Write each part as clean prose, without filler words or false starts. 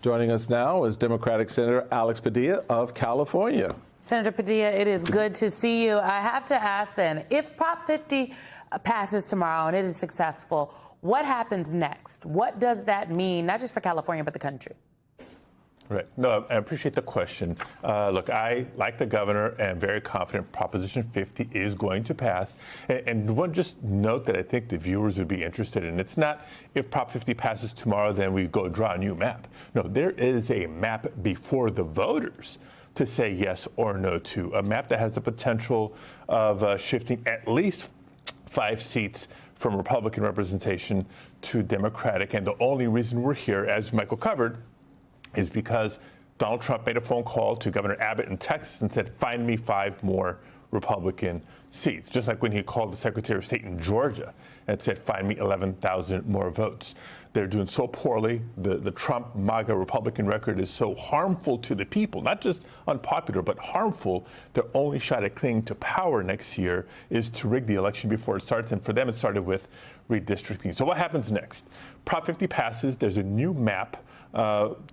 Joining us now is Democratic Senator Alex Padilla of California. Senator Padilla, it is good to see you. I have to ask then, if Prop 50 passes tomorrow and it is successful, what happens next? What does that mean, not just for California, but the country? Right. No, I appreciate the question. Look, I, like the governor, am very confident Proposition 50 is going to pass. And one just note that I think the viewers would be interested in. It's not if Prop 50 passes tomorrow, then we go draw a new map. No, there is a map before the voters to say yes or no to, a map that has the potential of shifting at least 5 seats from Republican representation to Democratic. And the only reason we're here, as Michael covered, is because Donald Trump made a phone call to Governor Abbott in Texas and said, find me 5 more Republican seats. Just like when he called the Secretary of State in Georgia and said, find me 11,000 more votes. They're doing so poorly. The Trump MAGA Republican record is so harmful to the people, not just unpopular, but harmful. Their only shot at clinging to power next year is to rig the election before it starts. And for them, it started with redistricting. So what happens next? Prop 50 passes. There's a new map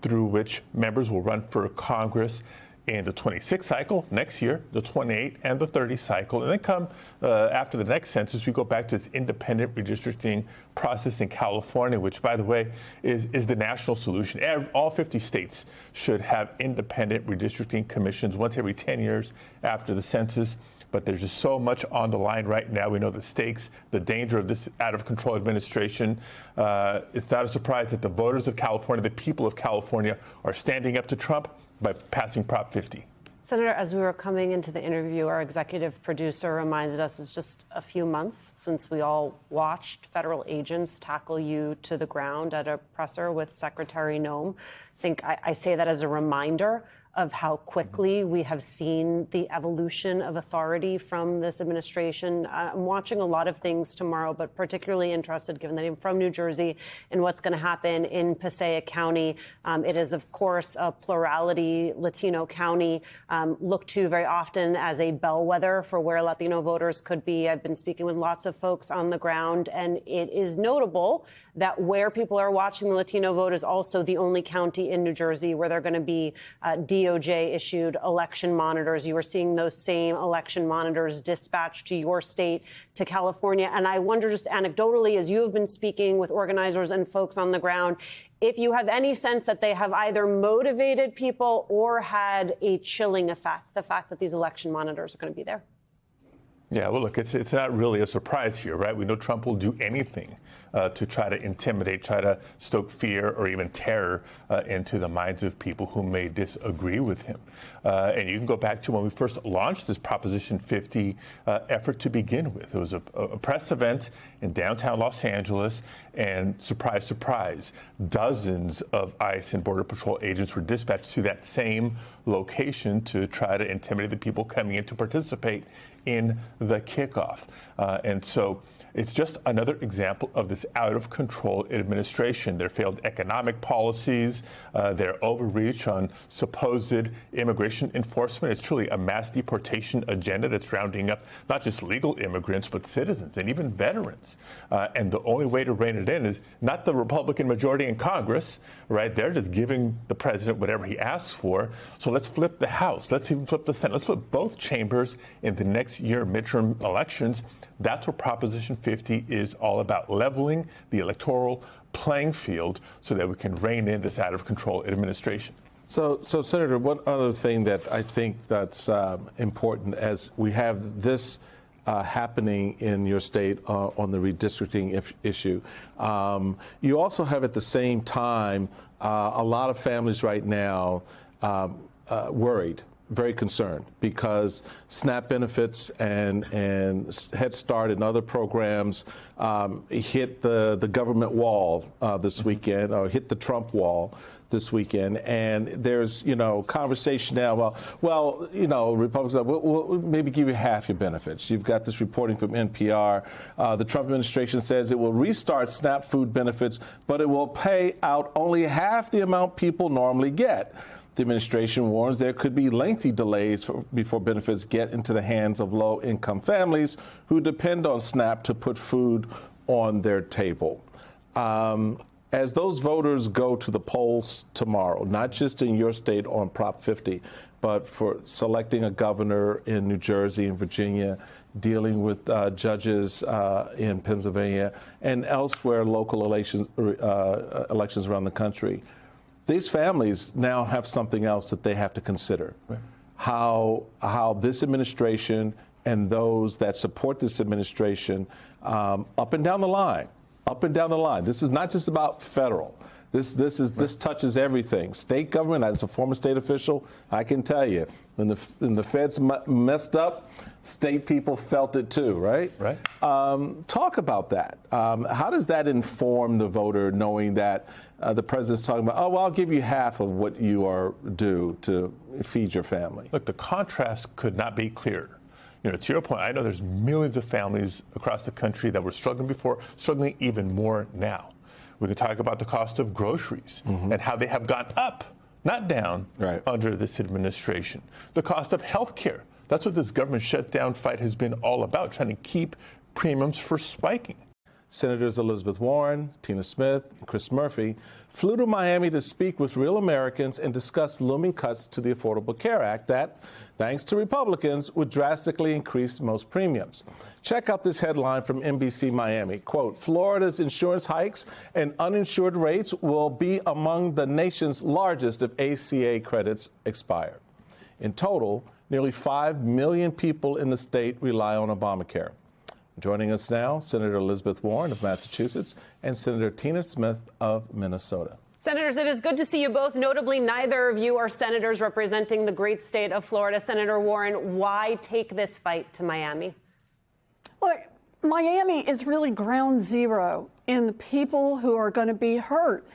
through which members will run for Congress in the 26th cycle next year, the 28th and the 30th cycle. And then come after the next census, we go back to this independent redistricting process in California, which, by the way, is the national solution. All 50 states should have independent redistricting commissions once every 10 years after the census. But there's just so much on the line right now. We know the stakes, the danger of this out-of-control administration. It's not a surprise that the voters of California, the people of California, are standing up to Trump by passing Prop 50. Senator, as we were coming into the interview, our executive producer reminded us it's just a few months since we all watched federal agents tackle you to the ground at a presser with Secretary Noem. I think I say that as a reminder of how quickly we have seen the evolution of authority from this administration. I'm watching a lot of things tomorrow, but particularly interested, given that I'm from New Jersey, in what's going to happen in Passaic County. It is, of course, a plurality Latino county, looked to very often as a bellwether for where Latino voters could be. I've been speaking with lots of folks on the ground, and it is notable that where people are watching the Latino vote is also the only county in New Jersey where they're going to be DOJ-issued election monitors. You are seeing those same election monitors dispatched to your state, to California. And I wonder, just anecdotally, as you have been speaking with organizers and folks on the ground, if you have any sense that they have either motivated people or had a chilling effect, the fact that these election monitors are going to be there. Yeah, well, look, it's not really a surprise here, right? We know Trump will do anything to try to intimidate, try to stoke fear or even terror into the minds of people who may disagree with him. And you can go back to when we first launched this Proposition 50 effort to begin with. It was a press event in downtown Los Angeles, and surprise, surprise, dozens of ICE and Border Patrol agents were dispatched to that same location to try to intimidate the people coming in to participate in the kickoff. And so it's just another example of this out-of-control administration. Their failed economic policies, their overreach on supposed immigration enforcement. It's truly a mass deportation agenda that's rounding up not just legal immigrants, but citizens and even veterans. And the only way to rein it in is not the Republican majority in Congress, right? They're just giving the president whatever he asks for. So let's flip the House. Let's even flip the Senate. Let's flip both chambers in the next year midterm elections. That's what Proposition 50 is all about, leveling the electoral playing field so that we can rein in this out-of-control administration. So, Senator, one other thing that I think that's important as we have this happening in your state on the redistricting issue, you also have at the same time a lot of families right now worried, very concerned, because SNAP benefits and Head Start and other programs hit the government wall this weekend, or hit the Trump wall this weekend. And there's, conversation now, well, Republicans will maybe give you half your benefits. You've got this reporting from NPR. The Trump administration says it will restart SNAP food benefits, but it will pay out only half the amount people normally get. The administration warns there could be lengthy delays before benefits get into the hands of low-income families who depend on SNAP to put food on their table. as those voters go to the polls tomorrow, not just in your state on Prop 50, but for selecting a governor in New Jersey and Virginia, dealing with judges in Pennsylvania and elsewhere, local elections around the country, these families now have something else that they have to consider. Right. How this administration and those that support this administration up and down the line. This is not just about federal. This touches everything. State government, as a former state official, I can tell you, when the feds messed up, state people felt it too, right? Right. Talk about that. How does that inform the voter, knowing that the president's talking about, oh, well, I'll give you half of what you are due to feed your family? Look, the contrast could not be clearer. You know, to your point, I know there's millions of families across the country that were struggling before, struggling even more now. We could talk about the cost of groceries and how they have gone up, not down, under this administration. The cost of health care. That's what this government shutdown fight has been all about, trying to keep premiums from spiking. Senators Elizabeth Warren, Tina Smith, and Chris Murphy flew to Miami to speak with real Americans and discuss looming cuts to the Affordable Care Act that, thanks to Republicans, would drastically increase most premiums. Check out this headline from NBC Miami. Quote, Florida's insurance hikes and uninsured rates will be among the nation's largest if ACA credits expire. In total, nearly 5 million people in the state rely on Obamacare. Joining us now, Senator Elizabeth Warren of Massachusetts and Senator Tina Smith of Minnesota. Senators, it is good to see you both. Notably, neither of you are senators representing the great state of Florida. Senator Warren, why take this fight to Miami? Look, Miami is really ground zero in the people who are going to be hurt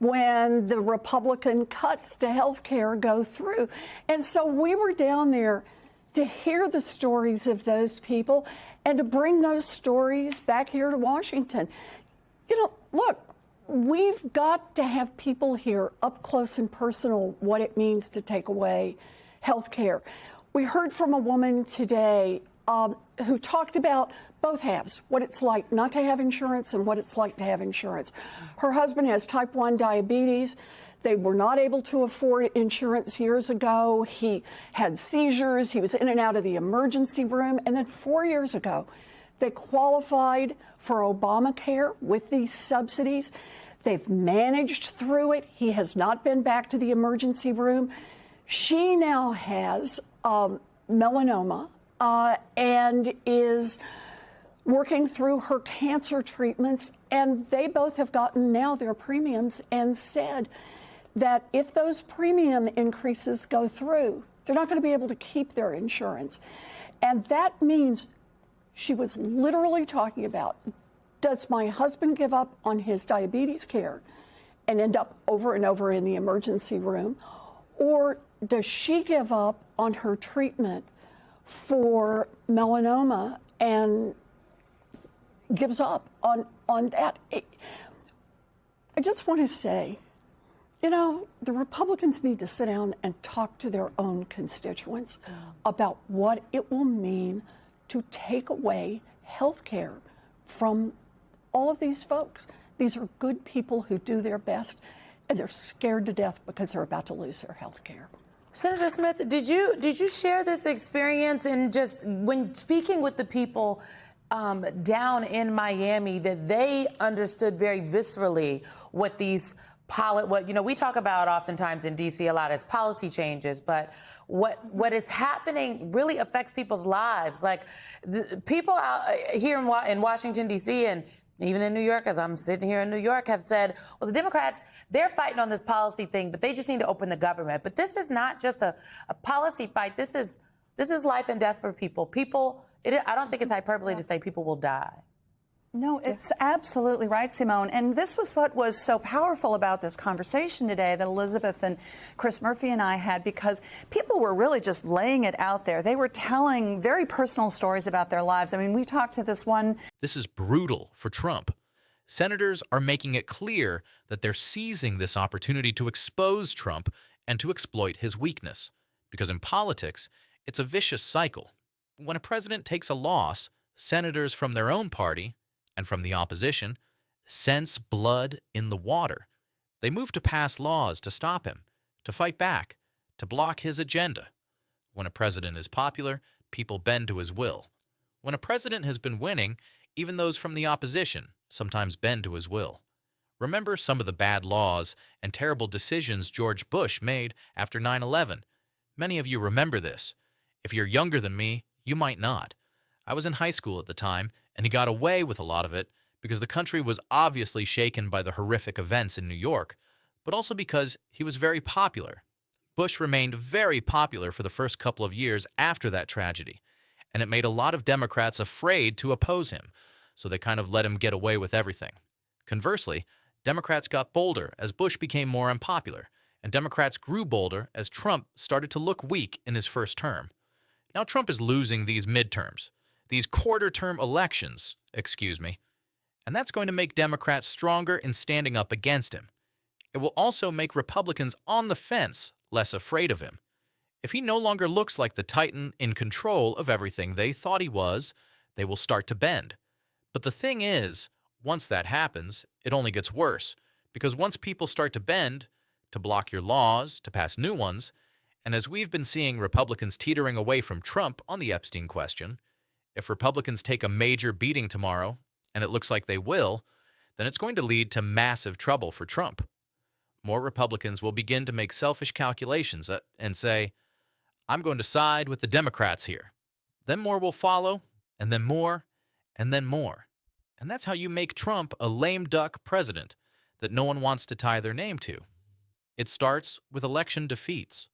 when the Republican cuts to health care go through. And so we were down there to hear the stories of those people and to bring those stories back here to Washington. You know, look, we've got to have people here up close and personal what it means to take away health care. We heard from a woman today who talked about both halves, what it's like not to have insurance and what it's like to have insurance. Her husband has type 1 diabetes. They were not able to afford insurance years ago. He had seizures. He was in and out of the emergency room. And then 4 years ago, they qualified for Obamacare with these subsidies. They've managed through it. He has not been back to the emergency room. She now has melanoma and is working through her cancer treatments. And they both have gotten now their premiums and said that if those premium increases go through, they're not going to be able to keep their insurance. And that means she was literally talking about, does my husband give up on his diabetes care and end up over and over in the emergency room? Or does she give up on her treatment for melanoma and gives up on that? I just want to say, you know, the Republicans need to sit down and talk to their own constituents about what it will mean to take away health care from all of these folks. These are good people who do their best, and they're scared to death because they're about to lose their health care. Senator Smith, did you share this experience in just when speaking with the people down in Miami, that they understood very viscerally what these we talk about oftentimes in D.C. a lot as policy changes, but what is happening really affects people's lives. Like the people out here in Washington, D.C. and even in New York, as I'm sitting here in New York, have said, well, the Democrats, they're fighting on this policy thing, but they just need to open the government. But this is not just a policy fight. This is life and death for people. I don't think it's hyperbole to say people will die. No, it's absolutely right, Simone. And this was what was so powerful about this conversation today that Elizabeth and Chris Murphy and I had, because people were really just laying it out there. They were telling very personal stories about their lives. I mean, we talked to this one. This is brutal for Trump. Senators are making it clear that they're seizing this opportunity to expose Trump and to exploit his weakness. Because in politics, it's a vicious cycle. When a president takes a loss, senators from their own party and from the opposition sense blood in the water. They move to pass laws to stop him, to fight back, to block his agenda. When a president is popular, people bend to his will. When a president has been winning, even those from the opposition sometimes bend to his will. Remember some of the bad laws and terrible decisions George Bush made after 9/11. Many of you remember this. If you're younger than me, you might not. I was in high school at the time, and he got away with a lot of it because the country was obviously shaken by the horrific events in New York, but also because he was very popular. Bush remained very popular for the first couple of years after that tragedy, and it made a lot of Democrats afraid to oppose him, so they kind of let him get away with everything. Conversely, Democrats got bolder as Bush became more unpopular, and Democrats grew bolder as Trump started to look weak in his first term. Now Trump is losing these midterms, these quarter-term elections, and that's going to make Democrats stronger in standing up against him. It will also make Republicans on the fence less afraid of him. If he no longer looks like the titan in control of everything they thought he was, they will start to bend. But the thing is, once that happens, it only gets worse, because once people start to bend, to block your laws, to pass new ones, and as we've been seeing Republicans teetering away from Trump on the Epstein question, if Republicans take a major beating tomorrow, and it looks like they will, then it's going to lead to massive trouble for Trump. More Republicans will begin to make selfish calculations and say, I'm going to side with the Democrats here. Then more will follow, and then more, and then more. And that's how you make Trump a lame duck president that no one wants to tie their name to. It starts with election defeats.